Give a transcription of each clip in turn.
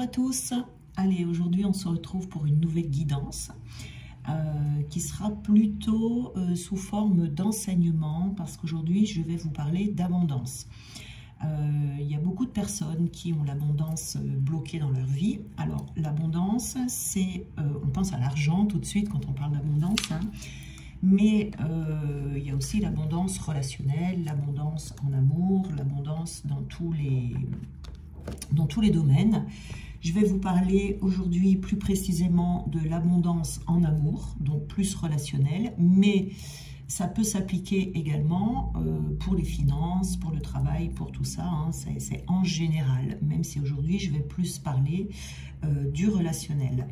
à tous. Allez, aujourd'hui on se retrouve pour une nouvelle guidance qui sera plutôt sous forme d'enseignement parce qu'aujourd'hui je vais vous parler d'abondance. Il y a beaucoup de personnes qui ont l'abondance bloquée dans leur vie. Alors l'abondance, c'est, on pense à l'argent tout de suite quand on parle d'abondance, hein. Mais il y a aussi l'abondance relationnelle, l'abondance en amour, l'abondance dans tous les domaines. Je vais vous parler aujourd'hui plus précisément de l'abondance en amour, donc plus relationnelle, mais ça peut s'appliquer également pour les finances, pour le travail, pour tout ça, hein, c'est en général, même si aujourd'hui je vais plus parler du relationnel.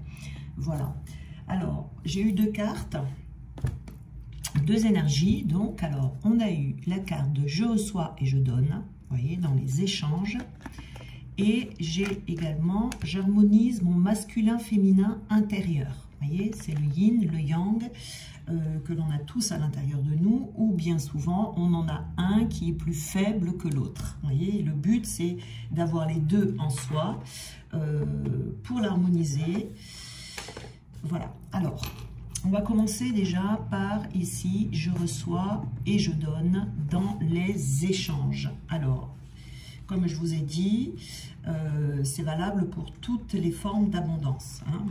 Voilà. Alors, j'ai eu deux cartes. Deux énergies, donc, alors, on a eu la carte de je reçois et je donne, vous voyez, dans les échanges. Et j'ai également, j'harmonise mon masculin-féminin intérieur. Vous voyez, c'est le yin, le yang, que l'on a tous à l'intérieur de nous, ou bien souvent, on en a un qui est plus faible que l'autre. Vous voyez, le but, c'est d'avoir les deux en soi pour l'harmoniser. Voilà, alors... on va commencer déjà par ici, je reçois et je donne dans les échanges. Alors, comme je vous ai dit, c'est valable pour toutes les formes d'abondance, hein,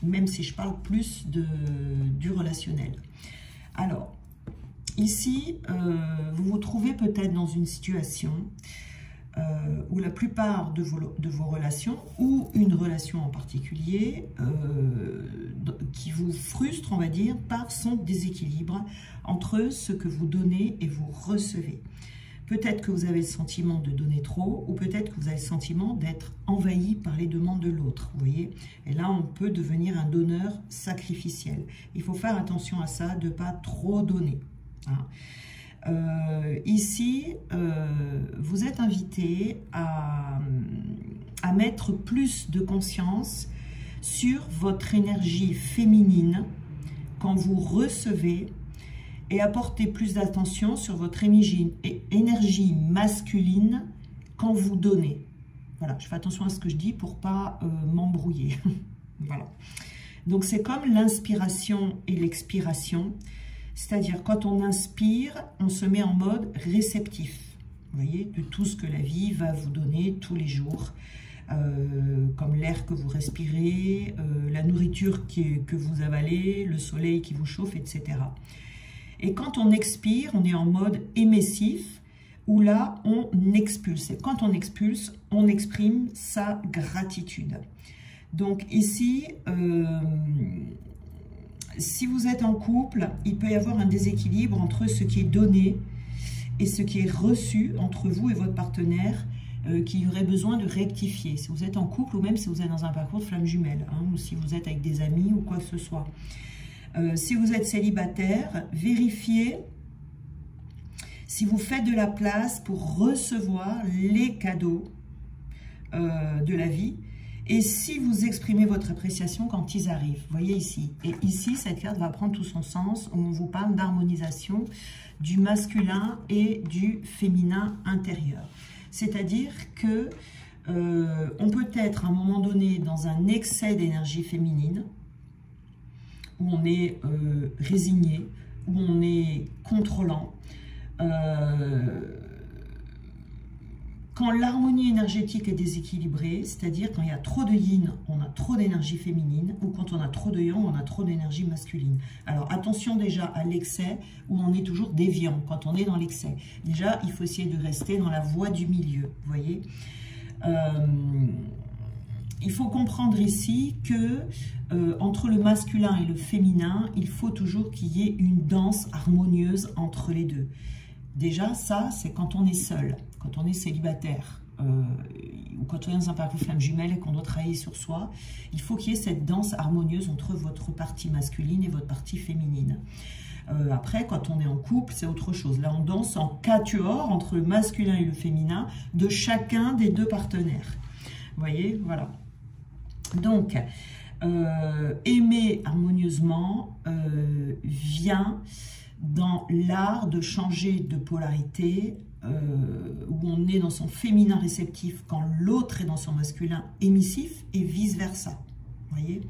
même si je parle plus du relationnel. Alors, ici, vous vous trouvez peut-être dans une situation où la plupart de vos relations, ou une relation en particulier, qui vous frustre, on va dire, par son déséquilibre entre ce que vous donnez et vous recevez. Peut-être que vous avez le sentiment de donner trop, ou peut-être que vous avez le sentiment d'être envahi par les demandes de l'autre, vous voyez. Et là, on peut devenir un donneur sacrificiel. Il faut faire attention à ça, de ne pas trop donner, hein. Ici, vous êtes invité à mettre plus de conscience sur votre énergie féminine quand vous recevez et à porter plus d'attention sur votre énergie masculine quand vous donnez. Voilà, je fais attention à ce que je dis pour ne pas m'embrouiller. Voilà. Donc c'est comme l'inspiration et l'expiration. C'est-à-dire, quand on inspire, on se met en mode réceptif, vous voyez, de tout ce que la vie va vous donner tous les jours, comme l'air que vous respirez, la nourriture que vous avalez, le soleil qui vous chauffe, etc. Et quand on expire, on est en mode émissif, où là, on expulse. Et quand on expulse, on exprime sa gratitude. Donc ici... si vous êtes en couple, il peut y avoir un déséquilibre entre ce qui est donné et ce qui est reçu entre vous et votre partenaire qui aurait besoin de rectifier. Si vous êtes en couple ou même si vous êtes dans un parcours de flamme jumelle, hein, ou si vous êtes avec des amis ou quoi que ce soit. Si vous êtes célibataire, vérifiez si vous faites de la place pour recevoir les cadeaux de la vie. Et si vous exprimez votre appréciation quand ils arrivent, vous voyez ici. Et ici, cette carte va prendre tout son sens, où on vous parle d'harmonisation du masculin et du féminin intérieur. C'est-à-dire que on peut être à un moment donné dans un excès d'énergie féminine, où on est résigné, où on est contrôlant, quand l'harmonie énergétique est déséquilibrée, c'est-à-dire quand il y a trop de yin, on a trop d'énergie féminine, ou quand on a trop de yang, on a trop d'énergie masculine. Alors attention déjà à l'excès, où on est toujours déviant quand on est dans l'excès. Déjà, il faut essayer de rester dans la voie du milieu, vous voyez. Il faut comprendre ici que entre le masculin et le féminin, il faut toujours qu'il y ait une danse harmonieuse entre les deux. Déjà, ça, c'est quand on est seul, quand on est célibataire, ou quand on est dans un parcours flamme jumelle et qu'on doit travailler sur soi. Il faut qu'il y ait cette danse harmonieuse entre votre partie masculine et votre partie féminine. Après, quand on est en couple, c'est autre chose. Là, on danse en quatuor entre le masculin et le féminin de chacun des deux partenaires. Vous voyez, voilà. Donc, aimer harmonieusement vient dans l'art de changer de polarité où on est dans son féminin réceptif quand l'autre est dans son masculin émissif et vice-versa. Vous voyez,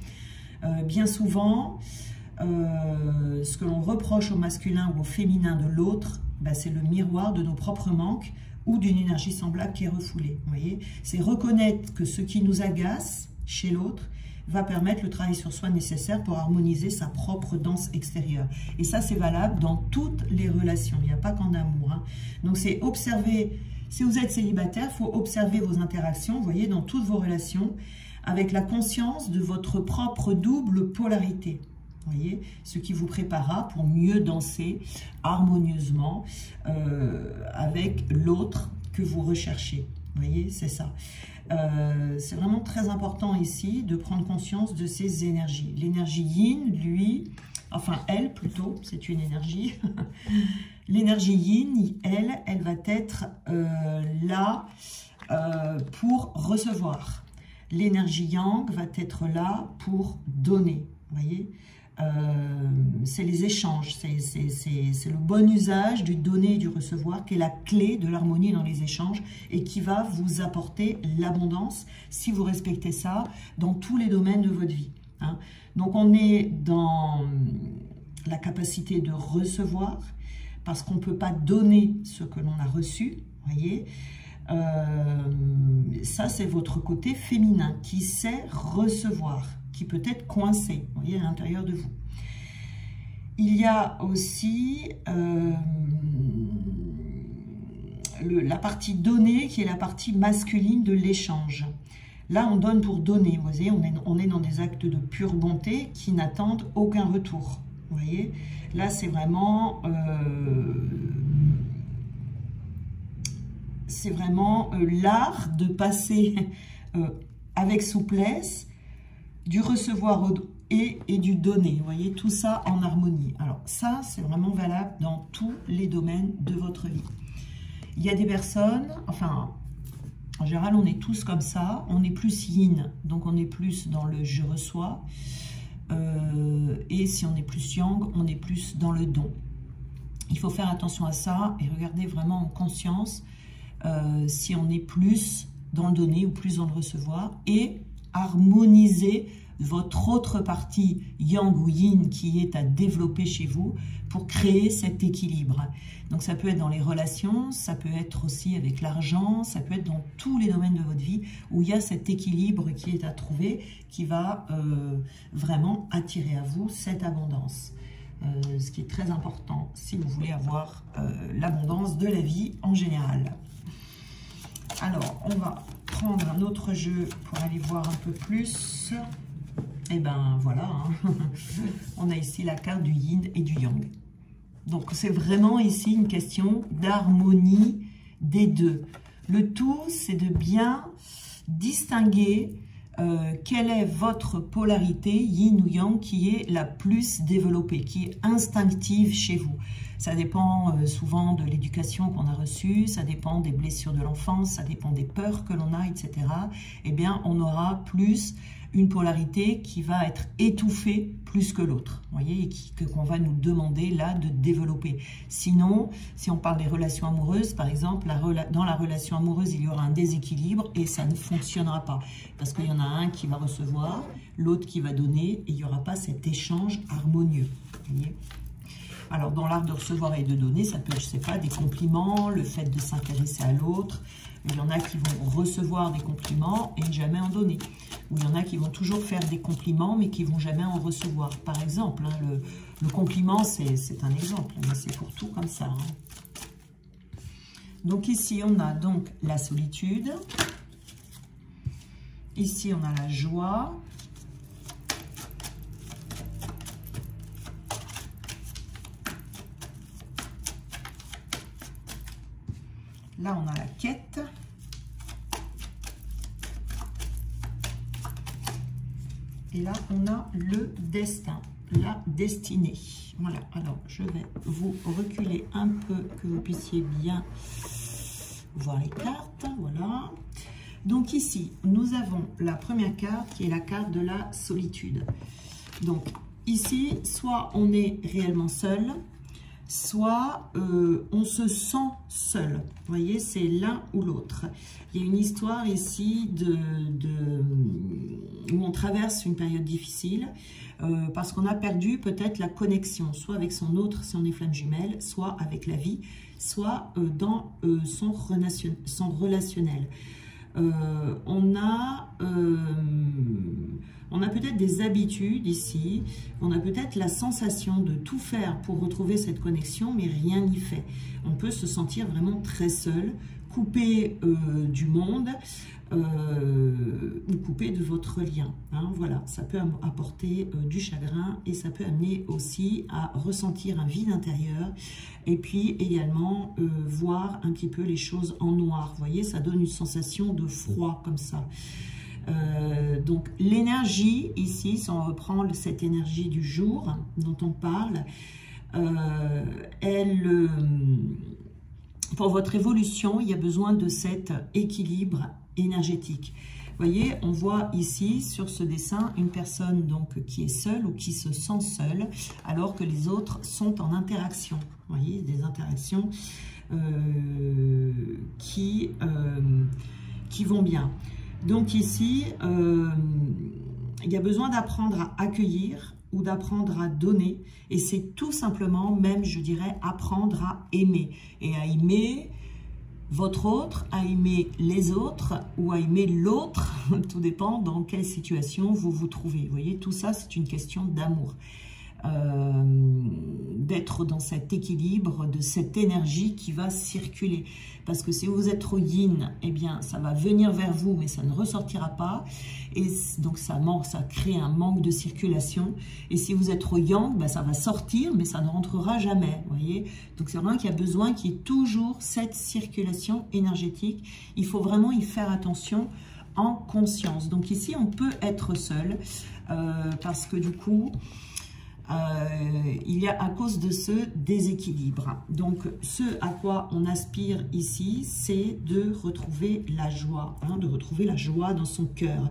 bien souvent, ce que l'on reproche au masculin ou au féminin de l'autre, ben, c'est le miroir de nos propres manques ou d'une énergie semblable qui est refoulée. Vous voyez, c'est reconnaître que ce qui nous agace chez l'autre va permettre le travail sur soi nécessaire pour harmoniser sa propre danse extérieure. Et ça, c'est valable dans toutes les relations. Il n'y a pas qu'en amour. Hein. Donc, c'est observer, si vous êtes célibataire, il faut observer vos interactions, vous voyez, dans toutes vos relations, avec la conscience de votre propre double polarité. Vous voyez, ce qui vous préparera pour mieux danser harmonieusement avec l'autre que vous recherchez. Vous voyez, c'est ça. C'est vraiment très important ici de prendre conscience de ces énergies. L'énergie yin, lui, enfin elle plutôt, c'est une énergie. L'énergie yin, elle va être là pour recevoir. L'énergie yang va être là pour donner. Vous voyez, c'est les échanges, c'est le bon usage du donner et du recevoir qui est la clé de l'harmonie dans les échanges et qui va vous apporter l'abondance si vous respectez ça dans tous les domaines de votre vie. Hein. Donc on est dans la capacité de recevoir parce qu'on ne peut pas donner ce que l'on a reçu, vous voyez. Ça c'est votre côté féminin qui sait recevoir, qui peut être coincé, vous voyez, à l'intérieur de vous. Il y a aussi la partie donnée qui est la partie masculine de l'échange. Là, on donne pour donner, vous voyez, on est dans des actes de pure bonté qui n'attendent aucun retour. Vous voyez, là, c'est vraiment l'art de passer avec souplesse du recevoir et du donner. Vous voyez, tout ça en harmonie. Alors ça, c'est vraiment valable dans tous les domaines de votre vie. Il y a des personnes, enfin, en général, on est tous comme ça. On est plus yin, donc on est plus dans le je reçois. Et si on est plus yang, on est plus dans le don. Il faut faire attention à ça et regarder vraiment en conscience si on est plus dans le donner ou plus dans le recevoir et harmoniser votre autre partie yang ou yin qui est à développer chez vous pour créer cet équilibre. Donc ça peut être dans les relations, ça peut être aussi avec l'argent, ça peut être dans tous les domaines de votre vie où il y a cet équilibre qui est à trouver, qui va vraiment attirer à vous cette abondance. Ce qui est très important si vous voulez avoir l'abondance de la vie en général. Alors, on va prendre un autre jeu pour aller voir un peu plus. Et ben voilà, hein. On a ici la carte du yin et du yang. Donc c'est vraiment ici une question d'harmonie des deux. Le tout, c'est de bien distinguer quelle est votre polarité yin ou yang qui est la plus développée, qui est instinctive chez vous. Ça dépend souvent de l'éducation qu'on a reçue, ça dépend des blessures de l'enfance, ça dépend des peurs que l'on a, etc. Eh bien, on aura plus une polarité qui va être étouffée plus que l'autre, vous voyez, et qu'on va nous demander là de développer. Sinon, si on parle des relations amoureuses, par exemple, dans la relation amoureuse, il y aura un déséquilibre et ça ne fonctionnera pas. Parce qu'il y en a un qui va recevoir, l'autre qui va donner, et il n'y aura pas cet échange harmonieux, vous voyez. Alors, dans l'art de recevoir et de donner, ça peut être, je ne sais pas, des compliments, le fait de s'intéresser à l'autre. Il y en a qui vont recevoir des compliments et jamais en donner. Ou il y en a qui vont toujours faire des compliments, mais qui ne vont jamais en recevoir. Par exemple, hein, le compliment, c'est un exemple, mais c'est pour tout comme ça. Hein. Donc ici, on a donc la solitude. Ici, on a la joie. Là, on a la quête. Et là, on a le destin, la destinée. Voilà, alors je vais vous reculer un peu, que vous puissiez bien voir les cartes. Voilà. Donc ici, nous avons la première carte qui est la carte de la solitude. Donc ici, soit on est réellement seul, soit on se sent seul. Vous voyez, c'est l'un ou l'autre. Il y a une histoire ici où on traverse une période difficile parce qu'on a perdu peut-être la connexion, soit avec son autre, si on est flamme jumelle, soit avec la vie, soit dans son relationnel. On a peut-être des habitudes ici, on a peut-être la sensation de tout faire pour retrouver cette connexion, mais rien n'y fait. On peut se sentir vraiment très seul, coupé du monde, ou coupé de votre lien. Hein, voilà, ça peut apporter du chagrin et ça peut amener aussi à ressentir un vide intérieur et puis également voir un petit peu les choses en noir. Vous voyez, ça donne une sensation de froid comme ça. Donc l'énergie ici, si on reprend cette énergie du jour dont on parle, pour votre évolution, il y a besoin de cet équilibre énergétique. Vous voyez, on voit ici sur ce dessin une personne donc qui est seule ou qui se sent seule alors que les autres sont en interaction. Vous voyez, des interactions qui vont bien. Donc ici, il y a besoin d'apprendre à accueillir ou d'apprendre à donner. Et c'est tout simplement, même je dirais, apprendre à aimer. Et à aimer votre autre, à aimer les autres ou à aimer l'autre. Tout dépend dans quelle situation vous vous trouvez. Vous voyez, tout ça, c'est une question d'amour. D'être dans cet équilibre, de cette énergie qui va circuler. Parce que si vous êtes trop yin, eh bien, ça va venir vers vous, mais ça ne ressortira pas. Et donc, ça crée un manque de circulation. Et si vous êtes trop yang, ben, ça va sortir, mais ça ne rentrera jamais. Vous voyez? Donc, c'est vraiment qu'il y a besoin qu'il y ait toujours cette circulation énergétique. Il faut vraiment y faire attention en conscience. Donc, ici, on peut être seul parce que du coup, il y a à cause de ce déséquilibre. Donc, ce à quoi on aspire ici, c'est de retrouver la joie, hein, de retrouver la joie dans son cœur.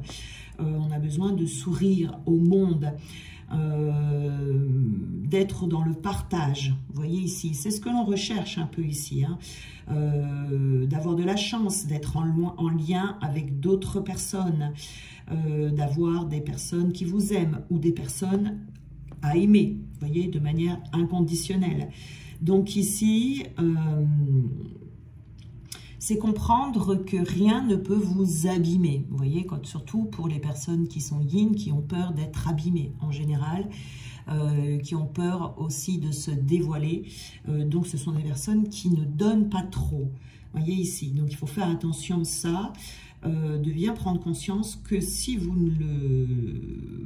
On a besoin de sourire au monde, d'être dans le partage. Vous voyez ici, c'est ce que l'on recherche un peu ici, hein, d'avoir de la chance, d'être en lien avec d'autres personnes, d'avoir des personnes qui vous aiment ou des personnes à aimer, vous voyez, de manière inconditionnelle. Donc ici, c'est comprendre que rien ne peut vous abîmer. Vous voyez, surtout pour les personnes qui sont yin, qui ont peur d'être abîmées en général, qui ont peur aussi de se dévoiler. Donc ce sont des personnes qui ne donnent pas trop. Vous voyez ici, donc il faut faire attention à ça. De bien prendre conscience que si vous ne le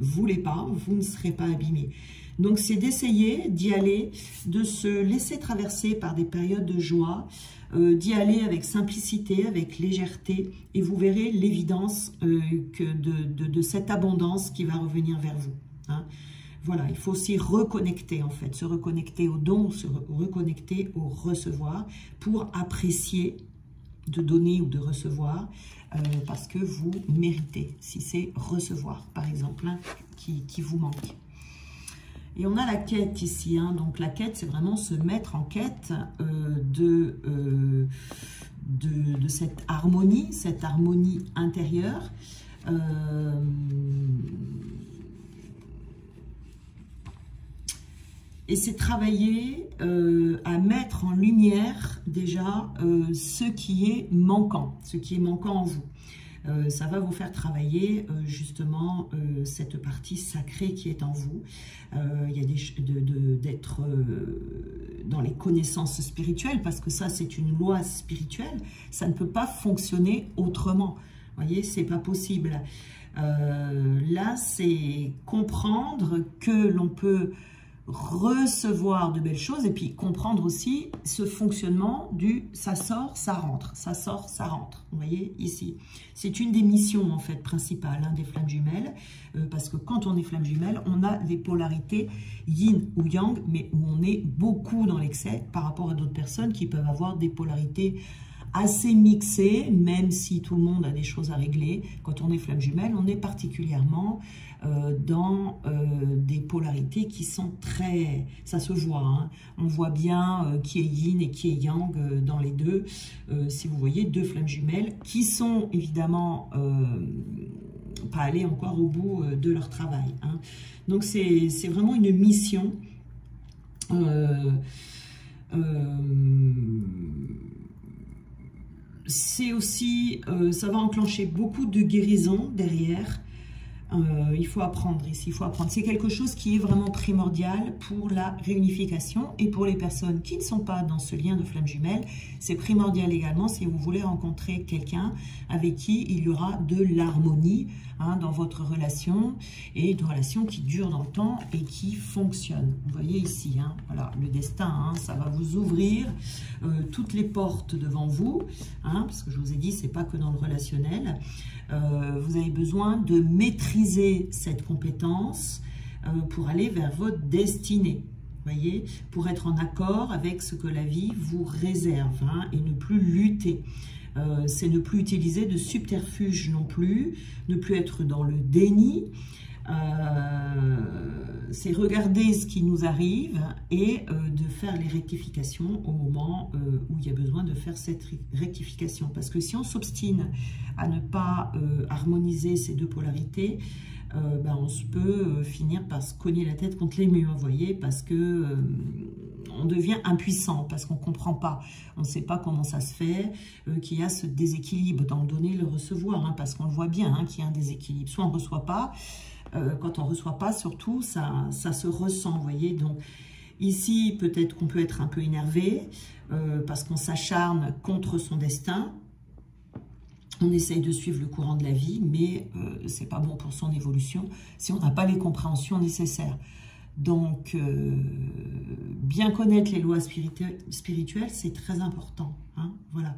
voulez pas, vous ne serez pas abîmé. Donc c'est d'essayer d'y aller, de se laisser traverser par des périodes de joie, d'y aller avec simplicité, avec légèreté, et vous verrez l'évidence de cette abondance qui va revenir vers vous. Hein. Voilà, il faut s'y reconnecter en fait, se reconnecter au don, se reconnecter au recevoir pour apprécier de donner ou de recevoir parce que vous méritez, si c'est recevoir par exemple, hein, qui vous manque. Et on a la quête ici, hein, donc la quête c'est vraiment se mettre en quête de cette harmonie intérieure. Et c'est travailler à mettre en lumière déjà ce qui est manquant en vous. Ça va vous faire travailler justement cette partie sacrée qui est en vous. Il y a d'être dans les connaissances spirituelles, parce que ça c'est une loi spirituelle. Ça ne peut pas fonctionner autrement. Vous voyez, c'est pas possible. Là, c'est comprendre que l'on peut recevoir de belles choses et puis comprendre aussi ce fonctionnement du ça sort, ça rentre, ça sort, ça rentre. Vous voyez ici, c'est une des missions en fait principales, hein, des flammes jumelles, parce que quand on est flamme jumelle, on a les polarités yin ou yang, mais où on est beaucoup dans l'excès par rapport à d'autres personnes qui peuvent avoir des polarités assez mixé, même si tout le monde a des choses à régler. Quand on est flamme jumelle, on est particulièrement dans des polarités qui sont très... Ça se voit, hein. On voit bien qui est yin et qui est yang dans les deux. Si vous voyez, deux flammes jumelles qui sont évidemment pas allées encore au bout de leur travail, hein. Donc c'est vraiment une mission. C'est aussi, ça va enclencher beaucoup de guérison derrière. Il faut apprendre ici, il faut apprendre. C'est quelque chose qui est vraiment primordial pour la réunification et pour les personnes qui ne sont pas dans ce lien de flamme jumelle. C'est primordial également si vous voulez rencontrer quelqu'un avec qui il y aura de l'harmonie, hein, dans votre relation, et une relation qui dure dans le temps et qui fonctionne. Vous voyez ici, hein, voilà, le destin, hein, ça va vous ouvrir toutes les portes devant vous, hein, parce que je vous ai dit, c'est pas que dans le relationnel. Vous avez besoin de maîtriser cette compétence pour aller vers votre destinée, voyez, pour être en accord avec ce que la vie vous réserve, hein, et ne plus lutter. C'est ne plus utiliser de subterfuge non plus, ne plus être dans le déni. C'est regarder ce qui nous arrive et de faire les rectifications au moment où il y a besoin de faire cette rectification. Parce que si on s'obstine à ne pas harmoniser ces deux polarités, ben on peut finir par se cogner la tête contre les murs, vous voyez, parce que on devient impuissant, parce qu'on ne comprend pas, on ne sait pas comment ça se fait, qu'il y a ce déséquilibre dans le donner et le recevoir, hein, parce qu'on le voit bien, hein, qu'il y a un déséquilibre. Soit on ne reçoit pas, quand on ne reçoit pas, surtout, ça se ressent, vous voyez. Donc, ici, peut-être qu'on peut être un peu énervé, parce qu'on s'acharne contre son destin. On essaye de suivre le courant de la vie, mais ce n'est pas bon pour son évolution si on n'a pas les compréhensions nécessaires. Donc, bien connaître les lois spirituelles, c'est très important, hein, voilà.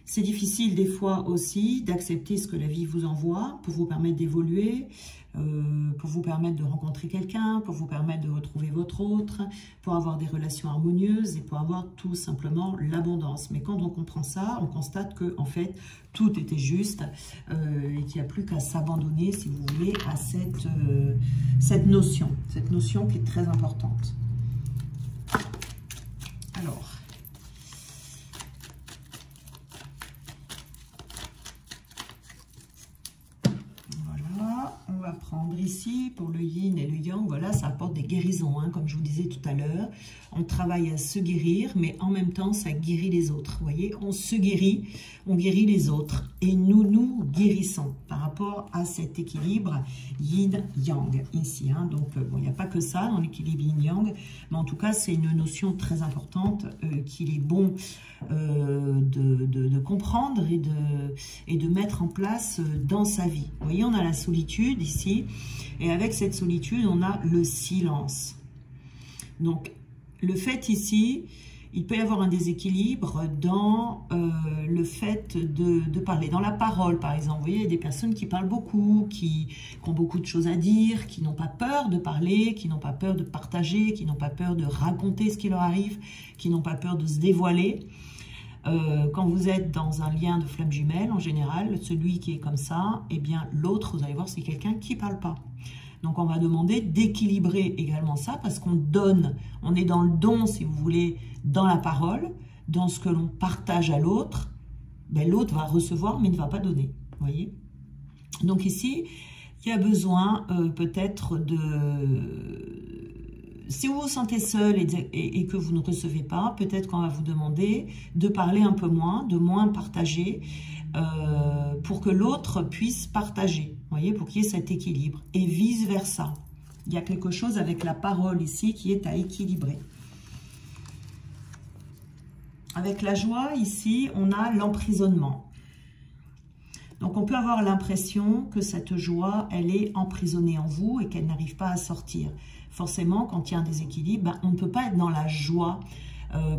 C'est difficile des fois aussi d'accepter ce que la vie vous envoie pour vous permettre d'évoluer, pour vous permettre de rencontrer quelqu'un, pour vous permettre de retrouver votre autre, pour avoir des relations harmonieuses et pour avoir tout simplement l'abondance. Mais quand on comprend ça, on constate que en fait tout était juste et qu'il n'y a plus qu'à s'abandonner, si vous voulez, à cette notion qui est très importante. Alors, on va prendre ici pour le yin et le yang, voilà, ça apporte des guérisons, hein, comme je vous disais tout à l'heure. On travaille à se guérir, mais en même temps, ça guérit les autres. Vous voyez, on se guérit, on guérit les autres. Et nous nous guérissons par rapport à cet équilibre yin-yang ici. Hein. Donc, bon, il n'y a pas que ça dans l'équilibre yin-yang, mais en tout cas, c'est une notion très importante qu'il est bon de comprendre et de mettre en place dans sa vie. Vous voyez, on a la solitude ici, et avec cette solitude, on a le silence. Donc, le fait ici, il peut y avoir un déséquilibre dans le fait de parler, dans la parole par exemple. Vous voyez, il y a des personnes qui parlent beaucoup, qui ont beaucoup de choses à dire, qui n'ont pas peur de parler, qui n'ont pas peur de partager, qui n'ont pas peur de raconter ce qui leur arrive, qui n'ont pas peur de se dévoiler. Quand vous êtes dans un lien de flamme jumelle, en général, celui qui est comme ça, eh bien l'autre, vous allez voir, c'est quelqu'un qui ne parle pas. Donc, on va demander d'équilibrer également ça parce qu'on donne, on est dans le don, si vous voulez, dans la parole, dans ce que l'on partage à l'autre, ben, l'autre va recevoir mais ne va pas donner, vous voyez. Donc ici, il y a besoin peut-être de... Si vous vous sentez seul et que vous ne recevez pas, peut-être qu'on va vous demander de parler un peu moins, de moins partager, pour que l'autre puisse partager, vous voyez, pour qu'il y ait cet équilibre, et vice-versa. Il y a quelque chose avec la parole ici qui est à équilibrer. Avec la joie, ici, on a l'emprisonnement. Donc, on peut avoir l'impression que cette joie, elle est emprisonnée en vous et qu'elle n'arrive pas à sortir. Forcément, quand il y a un déséquilibre, ben, on ne peut pas être dans la joie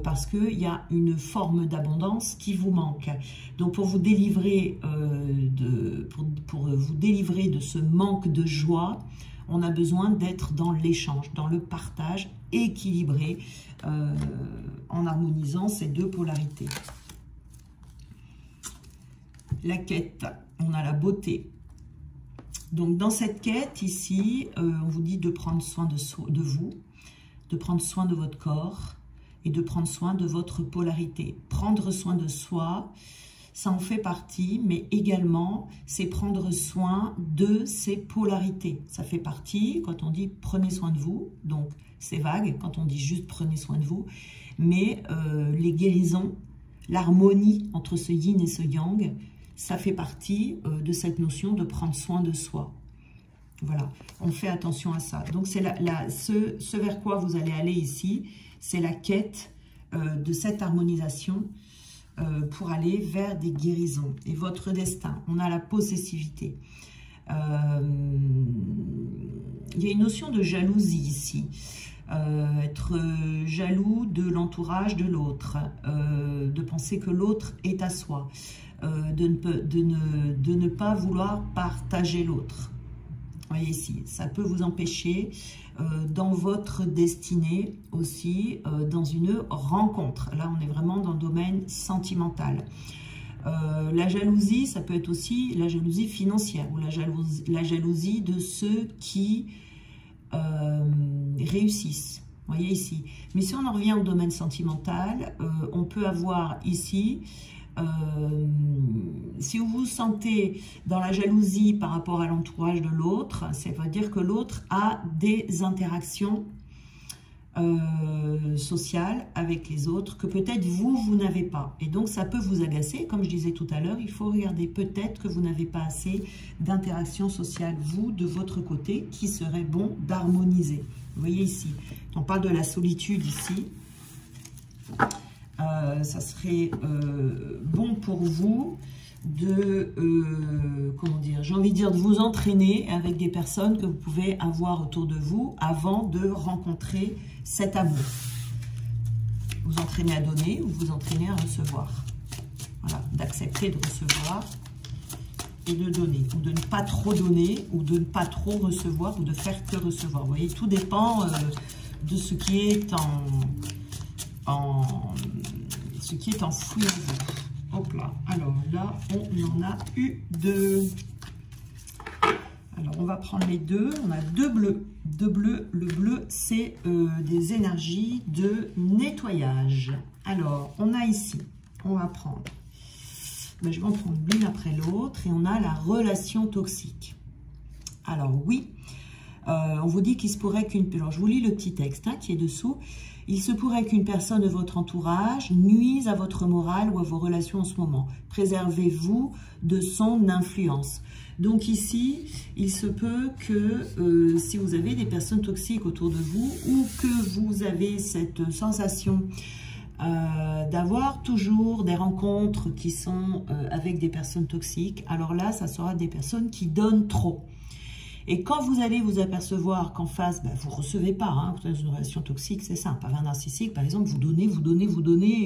parce qu'il y a une forme d'abondance qui vous manque. Donc, pour vous délivrer, pour vous délivrer de ce manque de joie, on a besoin d'être dans l'échange, dans le partage équilibré, en harmonisant ces deux polarités. La quête, on a la beauté. Donc, dans cette quête, ici, on vous dit de prendre soin de vous, de prendre soin de votre corps et de prendre soin de votre polarité. Prendre soin de soi, ça en fait partie, mais également, c'est prendre soin de ses polarités. Ça fait partie, quand on dit « prenez soin de vous », donc c'est vague, quand on dit juste « prenez soin de vous », mais les guérisons, l'harmonie entre ce yin et ce yang, ça fait partie de cette notion de prendre soin de soi. Voilà, on fait attention à ça. Donc, c'est ce vers quoi vous allez aller ici, c'est la quête de cette harmonisation pour aller vers des guérisons. Et votre destin, on a la possessivité. Il y a une notion de jalousie ici. Être jaloux de l'entourage de l'autre, de penser que l'autre est à soi, de ne pas vouloir partager l'autre. Voyez ici, ça peut vous empêcher dans votre destinée aussi, dans une rencontre. Là, on est vraiment dans le domaine sentimental. La jalousie, ça peut être aussi la jalousie financière ou la jalousie de ceux qui réussissent. Vous voyez ici. Mais si on en revient au domaine sentimental, on peut avoir ici... si vous vous sentez dans la jalousie par rapport à l'entourage de l'autre, ça veut dire que l'autre a des interactions sociales avec les autres que peut-être vous n'avez pas. Et donc ça peut vous agacer. Comme je disais tout à l'heure, il faut regarder peut-être que vous n'avez pas assez d'interactions sociales, vous, de votre côté, qui serait bon d'harmoniser. Vous voyez ici, on parle de la solitude ici. Ça serait bon pour vous de, comment dire, j'ai envie de dire de vous entraîner avec des personnes que vous pouvez avoir autour de vous avant de rencontrer cet amour. Vous entraînez à donner ou vous entraînez à recevoir. Voilà, d'accepter de recevoir et de donner, ou de ne pas trop donner, ou de ne pas trop recevoir, ou de faire que recevoir. Vous voyez, tout dépend de ce qui est ce qui est enfoui en vous. Hop là. Alors là, on en a eu deux. Alors, on va prendre les deux. On a deux bleus. Deux bleus. Le bleu, c'est des énergies de nettoyage. Alors, on a ici, on va prendre, je vais en prendre l'une après l'autre, et on a la relation toxique. Alors, oui, on vous dit qu'il se pourrait qu'une... Alors, je vous lis le petit texte qui est dessous. Il se pourrait qu'une personne de votre entourage nuise à votre morale ou à vos relations en ce moment. Préservez-vous de son influence. Donc ici, il se peut que si vous avez des personnes toxiques autour de vous ou que vous avez cette sensation d'avoir toujours des rencontres qui sont avec des personnes toxiques, alors là, ça sera des personnes qui donnent trop. Et quand vous allez vous apercevoir qu'en face, vous ne recevez pas, dans une relation toxique, c'est simple. Avec un narcissique, par exemple, vous donnez, et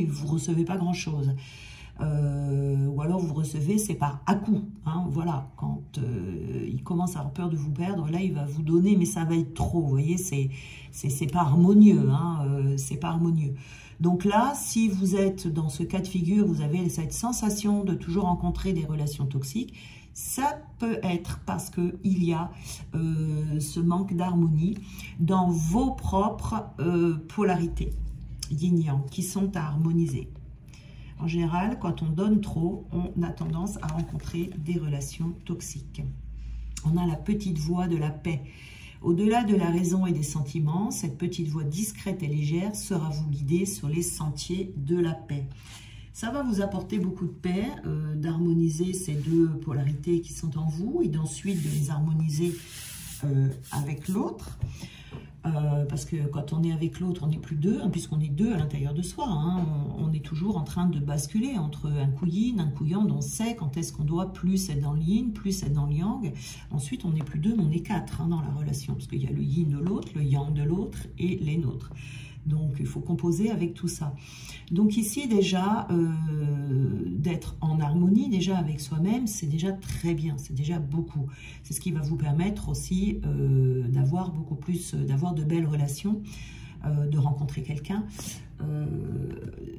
vous ne recevez pas grand-chose. Ou alors vous recevez, c'est par à-coup. Voilà, quand il commence à avoir peur de vous perdre, là, il va vous donner, mais ça va être trop. Vous voyez, c'est pas harmonieux. C'est pas harmonieux. Donc là, si vous êtes dans ce cas de figure, vous avez cette sensation de toujours rencontrer des relations toxiques, ça peut être parce qu'il y a ce manque d'harmonie dans vos propres polarités yin-yang qui sont à harmoniser. En général, quand on donne trop, on a tendance à rencontrer des relations toxiques. On a la petite voix de la paix. Au-delà de la raison et des sentiments, cette petite voix discrète et légère sera vous guider sur les sentiers de la paix. Ça va vous apporter beaucoup de paix, d'harmoniser ces deux polarités qui sont en vous et d'ensuite de les harmoniser avec l'autre. Parce que quand on est avec l'autre, on n'est plus deux, puisqu'on est deux à l'intérieur de soi. On est toujours en train de basculer entre un coup yin, un coup yang. On sait quand est-ce qu'on doit plus être dans le yin, plus être dans le yang. Ensuite, on n'est plus deux, mais on est quatre dans la relation. Parce qu'il y a le yin de l'autre, le yang de l'autre et les nôtres. Donc, il faut composer avec tout ça. Donc ici, déjà, d'être en harmonie déjà avec soi-même, c'est déjà très bien, c'est déjà beaucoup. C'est ce qui va vous permettre aussi d'avoir beaucoup plus, d'avoir de belles relations, de rencontrer quelqu'un.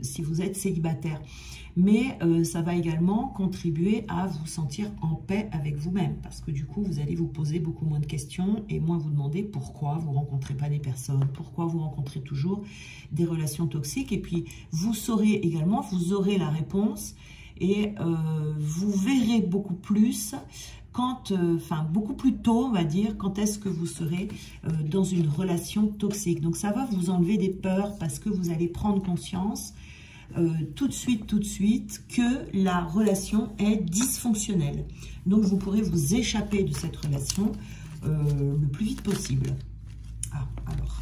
si vous êtes célibataire. Mais ça va également contribuer à vous sentir en paix avec vous-même, parce que du coup, vous allez vous poser beaucoup moins de questions et moins vous demander pourquoi vous ne rencontrez pas des personnes, pourquoi vous rencontrez toujours des relations toxiques. Et puis, vous saurez également, vous aurez la réponse et vous verrez beaucoup plus quand, beaucoup plus tôt, on va dire, quand est-ce que vous serez dans une relation toxique. Donc, ça va vous enlever des peurs parce que vous allez prendre conscience tout de suite, que la relation est dysfonctionnelle. Donc, vous pourrez vous échapper de cette relation le plus vite possible. Ah, alors.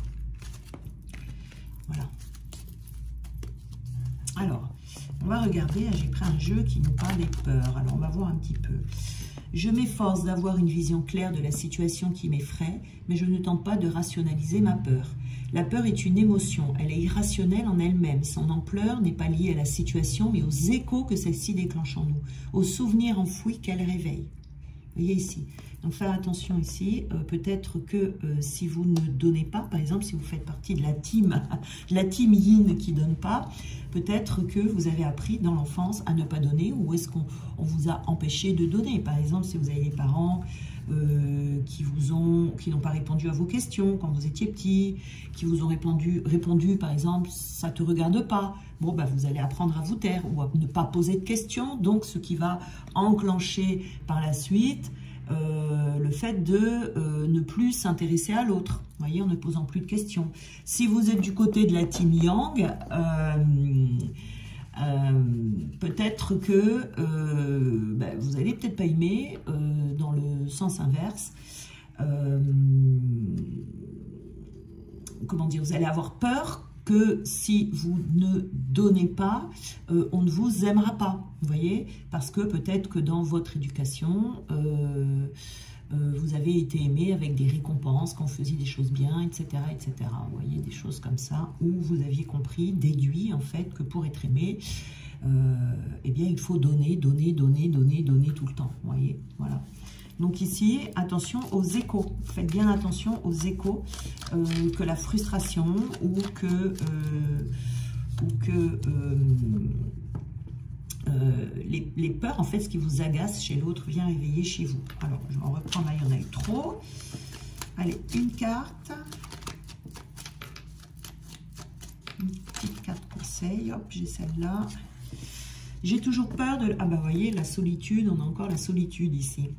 Voilà. Alors, on va regarder. J'ai pris un jeu qui nous parle des peurs. Alors, on va voir un petit peu. Je m'efforce d'avoir une vision claire de la situation qui m'effraie, mais je ne tente pas de rationaliser ma peur. La peur est une émotion, elle est irrationnelle en elle-même. Son ampleur n'est pas liée à la situation, mais aux échos que celle-ci déclenche en nous, aux souvenirs enfouis qu'elle réveille. Vous voyez ici. Donc, faire attention ici. Peut-être que si vous ne donnez pas, par exemple, si vous faites partie de la team yin qui ne donne pas, peut-être que vous avez appris dans l'enfance à ne pas donner, ou est-ce qu'on vous a empêché de donner. Par exemple, si vous avez des parents qui n'ont pas répondu à vos questions quand vous étiez petit, qui vous ont répondu par exemple, ça ne te regarde pas. Bon, ben, vous allez apprendre à vous taire ou à ne pas poser de questions. Donc, ce qui va enclencher par la suite le fait de ne plus s'intéresser à l'autre. Vous voyez, en ne posant plus de questions. Si vous êtes du côté de la team yang, peut-être que vous allez peut-être pas aimer dans le sens inverse. Comment dire, vous allez avoir peur que si vous ne donnez pas, on ne vous aimera pas, vous voyez, parce que peut-être que dans votre éducation, vous avez été aimé avec des récompenses quand vous faisiez des choses bien, etc., etc. Vous voyez, des choses comme ça, où vous aviez compris, déduit en fait, que pour être aimé, eh bien, il faut donner tout le temps, vous voyez, voilà. Donc ici, attention aux échos. Faites bien attention aux échos que la frustration ou que les peurs, en fait, ce qui vous agace chez l'autre vient réveiller chez vous. Alors, je vais en reprendre, là, il y en a eu trop. Allez, une carte. Une petite carte conseil. Hop, j'ai celle-là. J'ai toujours peur de... Ah bah, vous voyez, la solitude, on a encore la solitude ici.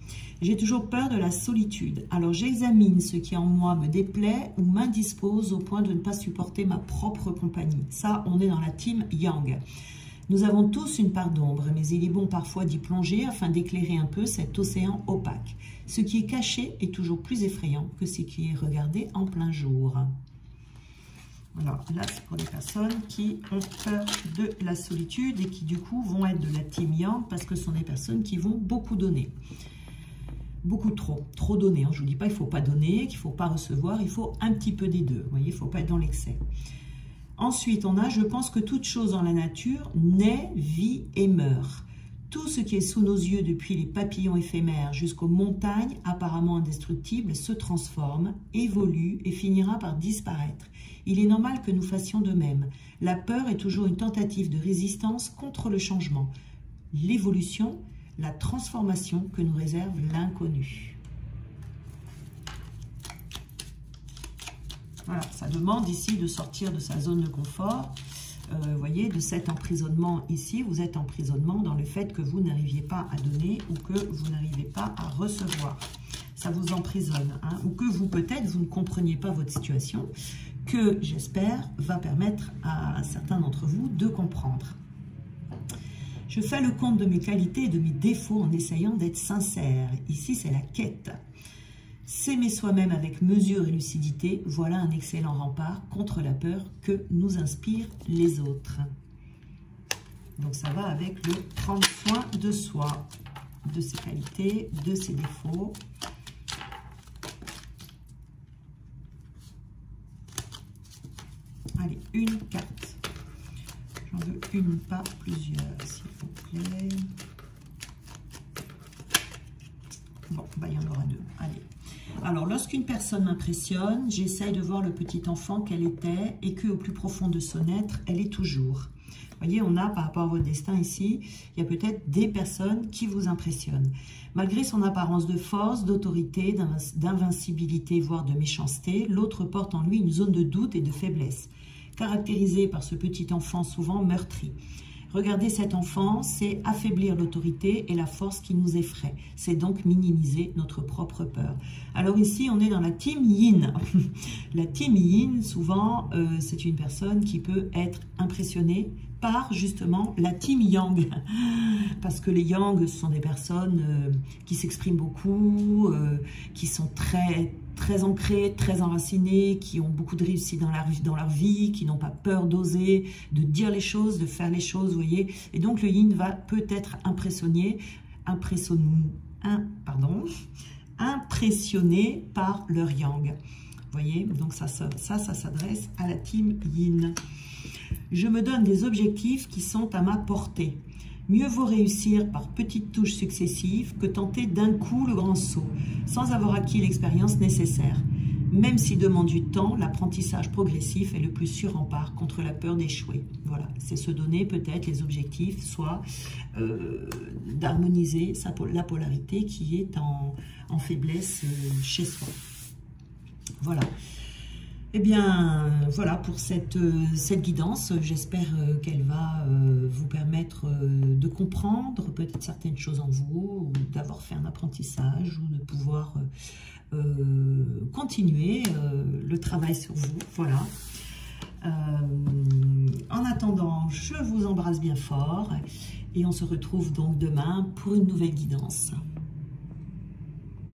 J'ai toujours peur de la solitude. Alors, j'examine ce qui en moi me déplaît ou m'indispose au point de ne pas supporter ma propre compagnie. Ça, on est dans la team Yang. Nous avons tous une part d'ombre, mais il est bon parfois d'y plonger afin d'éclairer un peu cet océan opaque. Ce qui est caché est toujours plus effrayant que ce qui est regardé en plein jour. Alors là, c'est pour les personnes qui ont peur de la solitude et qui du coup vont être de la team Yang parce que ce sont des personnes qui vont beaucoup donner. Beaucoup trop donner. Hein. Je ne vous dis pas qu'il ne faut pas donner, qu'il ne faut pas recevoir, il faut un petit peu des deux. Vous voyez, il ne faut pas être dans l'excès. Ensuite, on a « Je pense que toute chose dans la nature naît, vit et meurt. Tout ce qui est sous nos yeux, depuis les papillons éphémères jusqu'aux montagnes apparemment indestructibles, se transforme, évolue et finira par disparaître. Il est normal que nous fassions de même. La peur est toujours une tentative de résistance contre le changement. L'évolution, la transformation que nous réserve l'inconnu. » Voilà, ça demande ici de sortir de sa zone de confort. Vous voyez, de cet emprisonnement ici, vous êtes emprisonnement dans le fait que vous n'arriviez pas à donner ou que vous n'arrivez pas à recevoir. Ça vous emprisonne, hein, ou que vous, peut-être, vous ne compreniez pas votre situation, que, j'espère, va permettre à certains d'entre vous de comprendre. Je fais le compte de mes qualités et de mes défauts en essayant d'être sincère. Ici, c'est la quête. S'aimer soi-même avec mesure et lucidité, voilà un excellent rempart contre la peur que nous inspirent les autres. Donc ça va avec le prendre soin de soi, de ses qualités, de ses défauts. Allez, une carte. J'en veux une, pas plusieurs, s'il vous plaît. Bon, bah, il y en aura deux. Allez. Alors, lorsqu'une personne m'impressionne, j'essaye de voir le petit enfant qu'elle était et qu'au plus profond de son être, elle est toujours. Vous voyez, on a par rapport à votre destin ici, il y a peut-être des personnes qui vous impressionnent. Malgré son apparence de force, d'autorité, d'invincibilité, voire de méchanceté, l'autre porte en lui une zone de doute et de faiblesse, caractérisée par ce petit enfant souvent meurtri. Regarder cet enfant, c'est affaiblir l'autorité et la force qui nous effraie. C'est donc minimiser notre propre peur. Alors ici, on est dans la team yin. La team yin, souvent, c'est une personne qui peut être impressionnée par justement la team yang. Parce que les yang, ce sont des personnes qui s'expriment beaucoup, qui sont très ancrées, très enracinées, qui ont beaucoup de réussite dans leur vie, qui n'ont pas peur d'oser, de dire les choses, de faire les choses, vous voyez. Et donc le yin va peut-être impressionné par leur yang. Vous voyez, donc ça s'adresse à la team yin. Je me donne des objectifs qui sont à ma portée. Mieux vaut réussir par petites touches successives que tenter d'un coup le grand saut, sans avoir acquis l'expérience nécessaire. Même s'il demande du temps, l'apprentissage progressif est le plus sûr rempart contre la peur d'échouer. Voilà, c'est se donner peut-être les objectifs, soit d'harmoniser la polarité qui est en faiblesse chez soi. Voilà. Eh bien, voilà pour cette guidance. J'espère qu'elle va vous permettre de comprendre peut-être certaines choses en vous, ou d'avoir fait un apprentissage, ou de pouvoir continuer le travail sur vous. Voilà. En attendant, je vous embrasse bien fort et on se retrouve donc demain pour une nouvelle guidance.